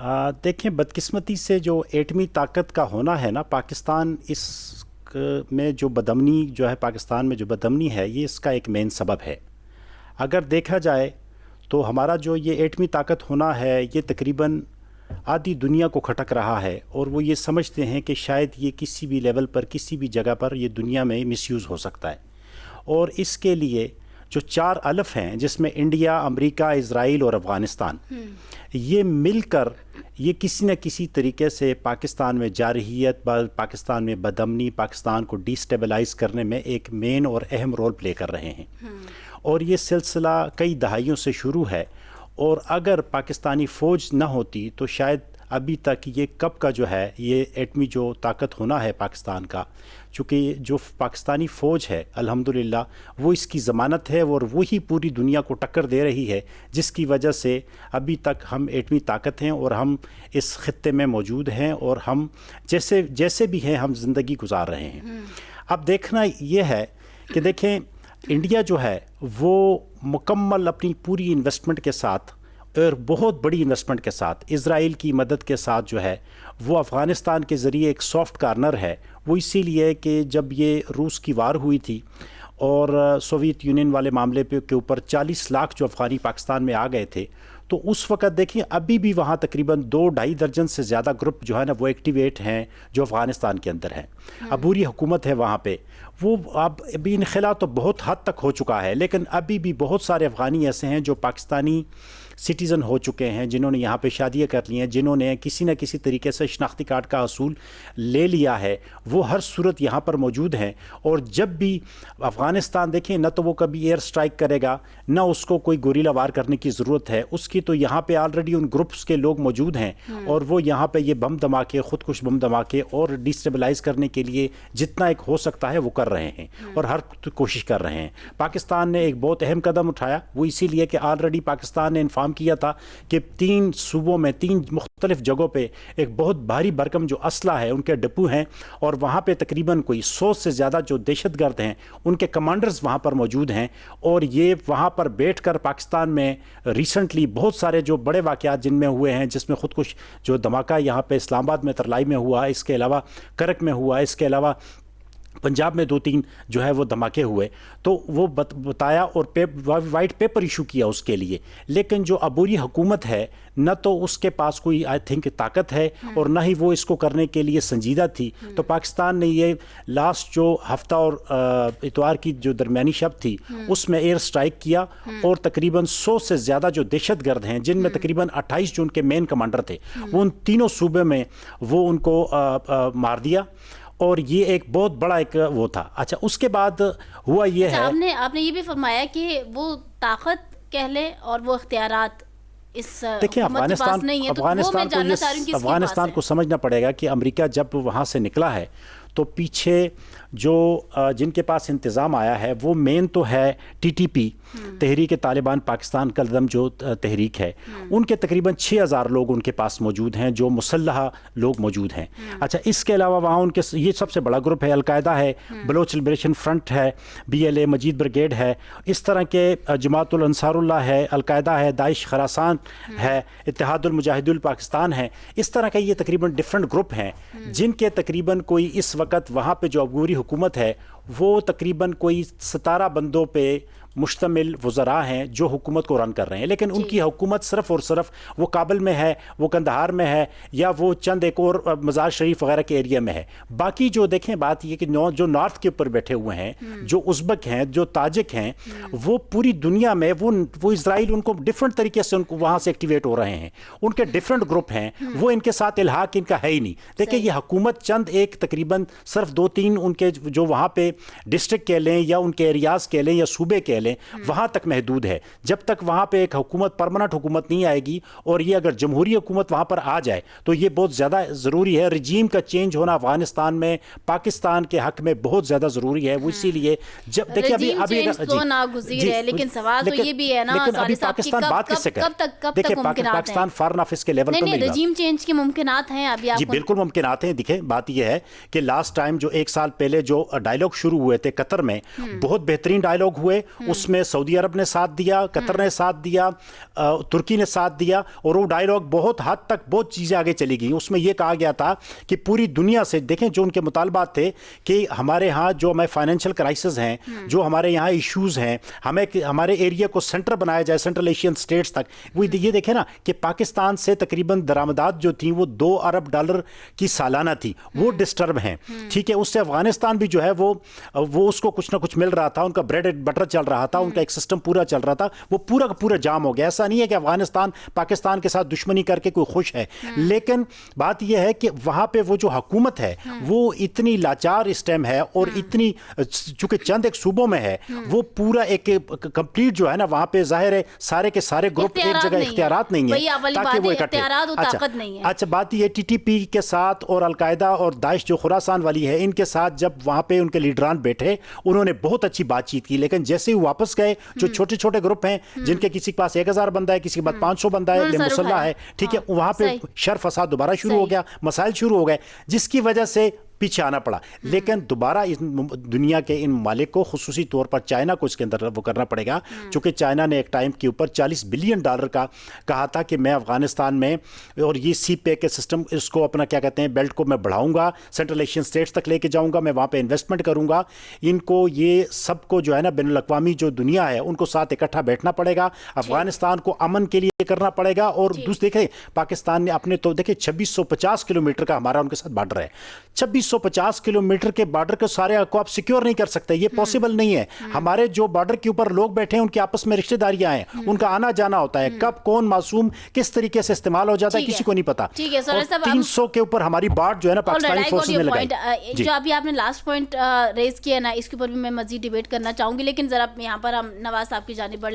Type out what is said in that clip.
देखें, बदकिस्मती से जो एटमी ताकत का होना है ना, पाकिस्तान में जो बदअमनी जो है, पाकिस्तान में जो बदअमनी है, ये इसका एक मेन सबब है। अगर देखा जाए तो हमारा जो ये एटमी ताकत होना है, ये तकरीबन आधी दुनिया को खटक रहा है, और वो ये समझते हैं कि शायद ये किसी भी लेवल पर, किसी भी जगह पर ये दुनिया में मिसयूज़ हो सकता है। और इसके लिए जो 4 अलफ हैं, जिसमें इंडिया, अमेरिका, इज़राइल और अफ़गानिस्तान, ये मिलकर ये किसी न किसी तरीके से पाकिस्तान में जारहियत, पाकिस्तान में बदअमनी, पाकिस्तान को डिस्टेबलाइज़ करने में एक मेन और अहम रोल प्ले कर रहे हैं। और ये सिलसिला कई दहाइयों से शुरू है, और अगर पाकिस्तानी फ़ौज न होती तो शायद अभी तक ये कब का जो है, ये एटमी जो ताकत होना है पाकिस्तान का, चूँकि जो पाकिस्तानी फ़ौज है अल्हम्दुलिल्लाह वो इसकी ज़मानत है, और वही पूरी दुनिया को टक्कर दे रही है, जिसकी वजह से अभी तक हम एटमी ताकत हैं और हम इस खित्ते में मौजूद हैं, और हम जैसे भी हैं हम ज़िंदगी गुजार रहे हैं। अब देखना ये है कि देखें, इंडिया जो है वो मुकम्मल अपनी पूरी इन्वेस्टमेंट के साथ, और बहुत बड़ी इन्वेस्टमेंट के साथ, इज़राइल की मदद के साथ जो है वो अफ़गानिस्तान के ज़रिए एक सॉफ्ट कार्नर है। वो इसीलिए कि जब ये रूस की वार हुई थी और सोवियत यूनियन वाले मामले के ऊपर 40 लाख जो अफ़गानी पाकिस्तान में आ गए थे, तो उस वक़्त देखिए अभी भी वहाँ तकरीबन 2-2.5 दर्जन से ज़्यादा ग्रुप जो है ना वो एक्टिवेट हैं, जो अफ़गानिस्तान के अंदर हैं। अबूरी हुकूमत है वहाँ पे, वो अब अभी इनखला तो बहुत हद तक हो चुका है, लेकिन अभी भी बहुत सारे अफ़गानी ऐसे हैं जो पाकिस्तानी सिटीज़न हो चुके हैं, जिन्होंने यहाँ पे शादियाँ कर ली हैं, जिन्होंने किसी न किसी तरीके से शनाख्ती कार्ड का असूल ले लिया है, वो हर सूरत यहाँ पर मौजूद हैं। और जब भी अफ़गानिस्तान देखें, न तो वो कभी एयर स्ट्राइक करेगा, न उसको कोई गोरीला वार करने की ज़रूरत है उसकी, तो यहाँ पे ऑलरेडी उन ग्रुप्स के लोग मौजूद हैं, और वो यहाँ पे ये बम धमाके, ख़ुदकुश बम धमाके और डिस्टेबलाइज़ करने के लिए जितना एक हो सकता है वो कर रहे हैं, और हर कोशिश कर रहे हैं। पाकिस्तान ने एक बहुत अहम कदम उठाया, वो इसीलिए कि ऑलरेडी पाकिस्तान ने इन्फॉर्म किया था कि 3 सूबों में 3 मुख्तलिफ जगहों पे एक बहुत भारी भरकम जो असला है उनके डिपो हैं, और वहाँ पे तकरीबन कोई 100 से ज़्यादा जो दहशतगर्द हैं उनके कमांडर्स वहाँ पर मौजूद हैं। और ये वहाँ पर बैठकर पाकिस्तान में रिसेंटली बहुत सारे जो बड़े वाक़यात जिनमें हुए हैं, जिसमें खुदकुश जो धमाका यहाँ पे इस्लामाबाद में तरलाई में हुआ, इसके अलावा करक में हुआ, इसके अलावा पंजाब में 2-3 जो है वो धमाके हुए, तो वो बताया और वाइट पेपर इशू किया उसके लिए। लेकिन जो अबूरी हुकूमत है, न तो उसके पास कोई आई थिंक ताकत है, और न ही वो इसको करने के लिए संजीदा थी। तो पाकिस्तान ने ये लास्ट जो हफ्ता और इतवार की जो दरमियानी शब थी उसमें एयर स्ट्राइक किया, और तकरीबन 100 से ज़्यादा जो दहशतगर्द हैं, जिनमें तकरीबन 28 जो उनके मेन कमांडर थे, वो उन तीनों सूबे में वो उनको मार दिया। और ये एक बहुत बड़ा एक वो था। अच्छा, उसके बाद हुआ ये है, आपने ये भी फरमाया कि वो ताकत कह लें और वो इख्तियारात इस देखिए अफगानिस्तान को समझना पड़ेगा कि अमेरिका जब वहाँ से निकला है तो पीछे जो जिनके पास इंतज़ाम आया है वो मेन तो है TTP, तहरीक तालिबान पाकिस्तान का दम जो तहरीक है, उनके तकरीबन 6000 लोग उनके पास मौजूद हैं, जो मुसल्लह लोग मौजूद हैं। अच्छा, इसके अलावा वहाँ उनके ये सबसे बड़ा ग्रुप है, अलकायदा है, बलोच लिबरेशन फ्रंट है, BLA मजीद ब्रिगेड है, इस तरह के जमातुल अंसारुल्लाह है, अलकायदा है, दाइश खरासान है, इत्तेहादुल मुजाहिदुल पाकिस्तान है। इस तरह के ये तकरीबन डिफरेंट ग्रुप हैं, जिनके तकरीबन कोई इस वक्त वहाँ पे जो अबूरी हुकूमत है वो तकरीबन कोई 17 बंदों पे मुश्तमिल वज़रा हैं जो हुकूमत को रन कर रहे हैं। लेकिन उनकी हुकूमत सिर्फ और सिर्फ वो काबुल में है, वो कंदहार में है, या वो चंद एक और मज़ार शरीफ वगैरह के एरिया में है। बाकी जो देखें, बात ये कि जो नॉर्थ के ऊपर बैठे हुए हैं, जो उज़्बक हैं, जो ताजिक हैं, वो पूरी दुनिया में वो इज़राइल उनको डिफरेंट तरीके से उनको वहाँ से एक्टिवेट हो रहे हैं, उनके डिफरेंट ग्रुप हैं, वो इनके साथ इल्हाक इनका है ही नहीं। देखिए, ये हुकूमत चंद एक तकरीबन सिर्फ 2-3 उनके जो वहाँ पे डिस्ट्रिक्ट कह लें या उनके एरियाज़ कह लें या सूबे कह लें, वहां तक महदूद है। जब तक वहां पे एक हुकूमत, परमानेंट हुकूमत नहीं आएगी, और ये अगर जमहूरी हुकूमत वहां पर आ जाए तो ये बहुत ज्यादा जरूरी है। रजीम का चेंज होना अफगानिस्तान में पाकिस्तान के हक में बहुत ज्यादा जरूरी है। वो इसीलिए जब देखिए अभी लेकिन सवाल तो ये भी है ना, अभी पाकिस्तान बात किससे करे? देखिए, पाकिस्तान फॉरेन ऑफिस के लेवल पर रजीम चेंज के मुमकिनात हैं अभी। जी बिल्कुल मुमकिनात हैं। देखिए, बात यह है कि लास्ट टाइम जो 1 साल पहले जो डायलॉग शुरू हुए थे कतर में, बहुत बेहतरीन डायलॉग हुए, اس میں سعودی عرب نے ساتھ دیا, قطر نے ساتھ دیا, ترکی نے ساتھ دیا, اور وہ ڈائیلاگ بہت حد تک بہت چیزیں آگے چلی گئیں. اس میں یہ کہا گیا تھا کہ پوری دنیا سے دیکھیں جو ان کے مطالبات تھے کہ ہمارے ہاں جو ہمیں فائنینشیل کرائسس ہیں, جو ہمارے یہاں ایشوز ہیں, ہمیں ہمارے ایریا کو سینٹر بنایا جائے, سینٹرل ایشین اسٹیٹس تک. وہ یہ دیکھیں نا کہ پاکستان سے تقریباً درآمدات جو تھیں وہ $2 ارب کی سالانہ تھی, وہ ڈسٹرب ہیں. ٹھیک ہے, اس سے افغانستان بھی جو ہے وہ اس کو کچھ نہ کچھ مل رہا تھا, ان کا بریڈ اینڈ بٹر چل رہا تھا, ان کا ایک سسٹم پورا چل رہا تھا, وہ پورا کا پورا جام ہو گیا. ایسا نہیں ہے کہ افغانستان پاکستان کے ساتھ دشمنی کر کے کوئی خوش ہے, لیکن بات یہ ہے کہ وہاں پہ وہ جو حکومت ہے وہ اتنی لاچار اس ٹائم ہے, اور اتنی چونکہ چند ایک صوبوں میں ہے, وہ پورا ایک کمپلیٹ جو ہے نا وہاں پہ ظاہر ہے سارے کے سارے گروپ ایک جگہ اختیارات نہیں ہیں تاکہ وہ اکٹھے. اچھا بات یہ TTP کے ساتھ اور القاعدہ اور داعش جو خراسان والی ہے, ان کے ساتھ جب وہاں پہ ان کے لیڈران بیٹھے انہوں نے بہت اچھی بات چیت کی, لیکن جیسے ہی واپس گئے جو چھوٹے چھوٹے گروپ ہیں جن کے کسی کے پاس 1000 بندہ ہے, کسی کے پاس 500 بندہ ہے, مسلح ہے, ٹھیک ہے, وہاں پہ شر فساد دوبارہ شروع ہو گیا, مسائل شروع ہو گئے, جس کی وجہ سے پیچھے آنا پڑا. لیکن دوبارہ اس دنیا کے ان ممالک کو, خصوصی طور پر چائنا کو اس کے اندر وہ کرنا پڑے گا, چونکہ چائنا نے ایک ٹائم کے اوپر $40 بلین کا کہا تھا کہ میں افغانستان میں اور یہ سی پے کے سسٹم اس کو اپنا کیا کہتے ہیں بیلٹ کو میں بڑھاؤں گا, سینٹرل ایشین اسٹیٹس تک لے کے جاؤں گا, میں وہاں پہ انویسٹمنٹ کروں گا. ان کو یہ سب کو جو ہے نا بین الاقوامی جو دنیا ہے ان کو ساتھ اکٹھا بیٹھنا پڑے گا, افغانستان کو امن کے لیے کرنا پڑے گا. اور دوسرے دیکھیں پاکستان نے اپنے تو دیکھیں 2650 کلومیٹر کا ہمارا ان کے ساتھ بارڈر ہے, 2650 کلومیٹر کے بارڈر کے سارے کو آپ سیکیور نہیں کر سکتے, یہ پاسبل نہیں ہے. ہمارے جو بارڈر کے اوپر لوگ بیٹھے ہیں ان کے آپس میں رشتہ داریاں ہیں, ان کا آنا جانا ہوتا ہے, کب کون معصوم کس طریقے سے استعمال ہو جاتا ہے کسی کو نہیں پتا. 300 کے اوپر ہماری بارڈ جو ہے نا پاکستانی فورسز نے لگائی. جو ابھی آپ نے لاسٹ پوائنٹ ریز کیا نا, اس کے اوپر بھی میں مزید ڈیبیٹ کرنا چاہوں گی, لیکن ذرا یہاں پر ہم نواز صاحب کی جانب بڑھ